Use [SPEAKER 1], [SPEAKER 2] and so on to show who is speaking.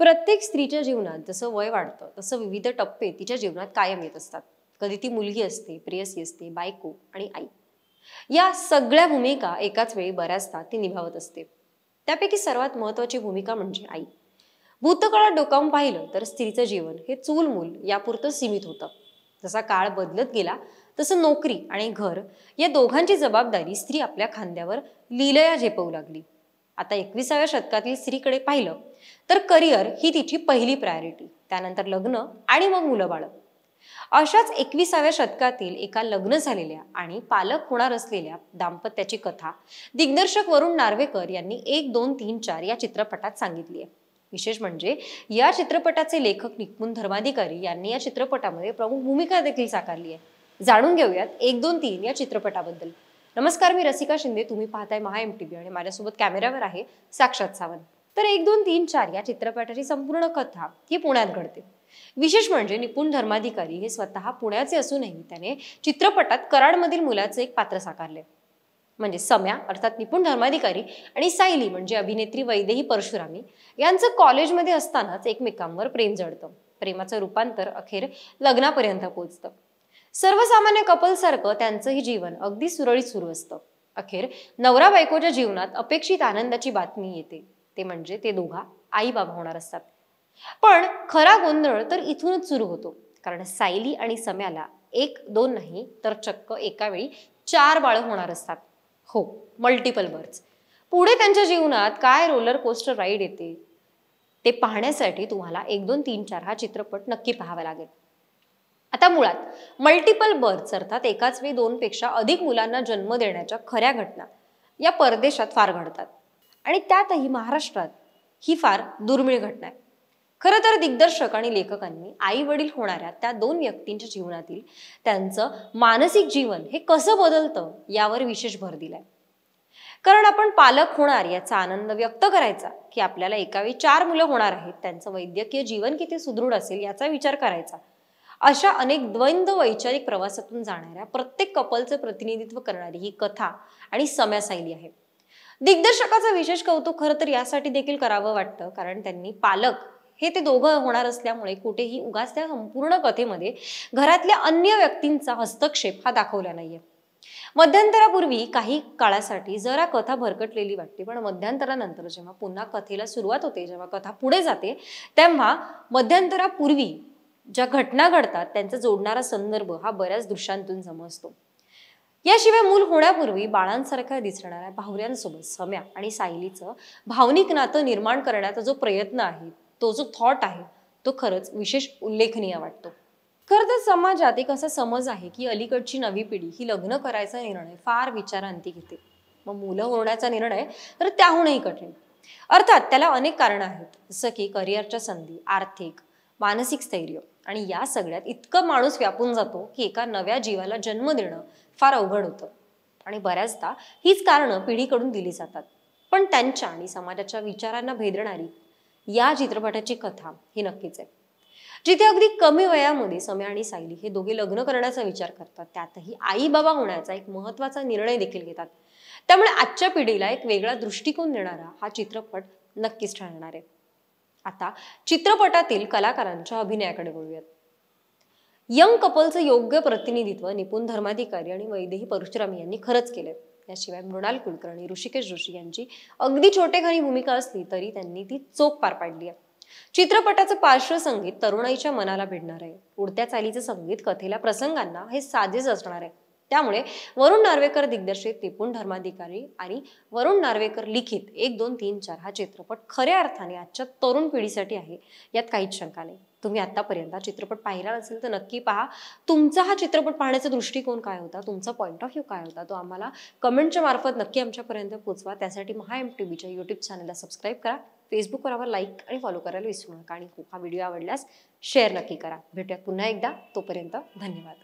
[SPEAKER 1] प्रत्येक स्त्रीच्या जीवनात जसं वय वाढतं तसं विविध टप्पे तिच्या जीवनात कायम येत असतात. कधी ती मुलगी असते, प्रेयसी असते, बायको आणि आई. या सगळ्या भूमिका एकाच वेळी बऱ्याचदा ती निभावत असते. त्यापैकी सर्वात महत्वाची भूमिका म्हणजे आई. भूतकाळात डोकावून पाहिलं तर स्त्रीचं जीवन हे चूल मूल यापुरतं सीमित होतं. जसा काळ बदलत गेला तसं नोकरी आणि घर या दोघांची जबाबदारी स्त्री आपल्या खांद्यावर लीलया झेपवू लागली. आता 21व्या शतकातील स्त्रीकडे पाहिलं तर करिअर ही तिची पहिली प्रायोरिटी, त्यानंतर लग्न आणि मग मुलं बाळ. अशाच 21व्या शतकातील एका लग्न झालेल्या आणि पालक होणार असलेल्या दाम्पत्याची कथा दिग्दर्शक वरुण नार्वेकर यांनी 1, 2, 3, 4 या चित्रपटात सांगितली आहे. विशेष म्हणजे या चित्रपटाचे लेखक निपुण धर्माधिकारी यांनी या चित्रपटामध्ये प्रमुख भूमिका देखील साकारली आहे. जाणून घेऊयात 1, 2, 3 या चित्रपटाबद्दल. नमस्कार, मी रसिका शिंदे. तुम्ही पाहताय महा MTV आणि माझ्यासोबत कॅमेरावर आहे साक्षात सावंत. तर 1, 2, 3, 4 या चित्रपटाची संपूर्ण कथा ही पुण्यात घडते. विशेष म्हणजे निपुण धर्माधिकारी हे स्वतः पुण्याचे असूनही त्याने चित्रपटात कराडमधील मुलाचे एक पात्र साकारले. म्हणजे सम्या अर्थात निपुण धर्माधिकारी आणि सायली म्हणजे अभिनेत्री वैदेही परशुरामी यांचं कॉलेजमध्ये असतानाच एकमेकांवर प्रेम जडतं. प्रेमाचं रूपांतर अखेर लग्नापर्यंत पोहोचतं. सर्वसामान्य कपल सारखं त्यांचंही जीवन अगदी सुरळीत सुरू असतं. अखेर नवरा बायकोच्या जीवनात अपेक्षित आनंदाची बातमी येते, ते म्हणजे ते दोघा आई बाबा होणार असतात. पण खरा गोंधळ तर इथूनच सुरू होतो, कारण सायली आणि सम्याला 1, 2 नाही तर चक्क एका वेळी 4 बाळ होणार असतात. हो, मल्टिपल बर्थ्स. पुढे त्यांच्या जीवनात काय रोलर कोस्टर राईड येते ते पाहण्यासाठी तुम्हाला 1, 2, 3, 4 हा चित्रपट नक्की पाहावा लागेल. आता मुळात मल्टिपल बर्थ्स अर्थात एकाच वेळी 2 पेक्षा अधिक मुलांना जन्म देण्याच्या खऱ्या घटना या परदेशात फार घडतात आणि त्यातही महाराष्ट्रात ही फार दुर्मिळ घटना आहे. खरं तर दिग्दर्शक आणि लेखकांनी आई वडील होणाऱ्या त्या 2 व्यक्तींच्या जीवनातील त्यांचं मानसिक जीवन हे कसं बदलतं यावर विशेष भर दिलाय. कारण आपण पालक होणार याचा आनंद व्यक्त करायचा की आपल्याला एकावेळी 4 मुलं होणार आहेत, त्यांचं वैद्यकीय जीवन किती सुदृढ असेल याचा विचार करायचा. अशा अनेक द्वंद्व वैचारिक प्रवासातून जाणाऱ्या प्रत्येक कपलचं प्रतिनिधित्व करणारी ही कथा आणि सम्या सायली आहे. दिग्दर्शकाचं विशेष कौतुक खरं तर यासाठी देखील करावं वाटतं, कारण त्यांनी पालक हे ते दोघं होणार असल्यामुळे कुठेही उगाच त्या संपूर्ण कथेमध्ये घरातल्या अन्य व्यक्तींचा हस्तक्षेप हा दाखवला नाहीये. मध्यंतरापूर्वी काही काळासाठी जरा कथा भरकटलेली वाटते, पण मध्यंतरानंतर जेव्हा पुन्हा कथेला सुरुवात होते, जेव्हा कथा पुढे जाते, तेव्हा मध्यंतरापूर्वी ज्या घटना घडतात त्यांचा जोडणारा संदर्भ हा बऱ्याच दृश्यांतून समजतो. याशिवाय मूल होण्यापूर्वी बाळांसारख्या दिसणाऱ्या भावऱ्यांसोबत सम्या आणि सायलीचं भावनिक नातं निर्माण करण्याचा जो प्रयत्न आहे, तो जो थॉट आहे, तो खरंच विशेष उल्लेखनीय वाटतो. खरं तर समाजात एक असा समज आहे की अलीकडची नवी पिढी ही लग्न करायचा निर्णय फार विचारांती घेते. मग मुलं होण्याचा निर्णय तर त्याहूनही कठीण. अर्थात त्याला अनेक कारणं आहेत, जसं की करिअरच्या संधी, आर्थिक, मानसिक स्थैर्य आणि या सगळ्यात इतकं माणूस व्यापून जातो की एका नव्या जीवाला जन्म देणं फार अवघड होतं. आणि बऱ्याचदा हीच कारणं पिढीकडून दिली जातात. पण त्यांच्या आणि समाजाच्या विचारांना भेदणारी या चित्रपटाची कथा ही नक्कीच आहे. जिथे अगदी कमी वयामध्ये सम्या आणि सायली हे दोघे लग्न करण्याचा विचार करतात, त्यातही आई बाबा होण्याचा एक महत्वाचा निर्णय देखील घेतात. त्यामुळे आजच्या पिढीला एक वेगळा दृष्टिकोन देणारा हा चित्रपट नक्कीच ठरणार आहे. आता चित्रपटातील कलाकारांच्या अभिनयाकडे वळूयात. यंग कपलचं योग्य प्रतिनिधित्व निपुण धर्माधिकारी आणि वैदेही परशुरामी यांनी खरंच केलंय. याशिवाय मृणाल कुलकर्णी, ऋषिकेश जोशी यांची अगदी छोटेखानी भूमिका असली तरी त्यांनी ती चोख पार पाडली आहे. चित्रपटाचं पार्श्वसंगीत तरुणाईच्या मनाला भिडणार आहे. उडत्या चालीचं संगीत कथेला प्रसंगांना हे साजेच असणार आहे. त्यामुळे वरुण नार्वेकर दिग्दर्शित निपुण धर्माधिकारी आणि वरुण नार्वेकर लिखित 1, 2, 3, 4 हा चित्रपट खऱ्या अर्थाने आजच्या तरुण पिढीसाठी आहे, यात काहीच शंका नाही. तुम्ही आतापर्यंत चित्रपट पाहिला नसेल तर नक्की पहा. तुमचा हा चित्रपट पाहण्याचा दृष्टिकोन काय होता, तुमचा पॉइंट ऑफ व्ह्यू काय होता, तो आम्हाला कमेंटच्या मार्फत नक्की आमच्यापर्यंत पोहोचवा. त्यासाठी महा MTVच्या YouTube चॅनलला सबस्क्राईब करा, फेसबुकवर आम्हाला लाईक आणि फॉलो करायला विसरू नका आणि हा व्हिडिओ आवडल्यास शेअर नक्की करा. भेटूयात पुन्हा एकदा. तोपर्यंत धन्यवाद.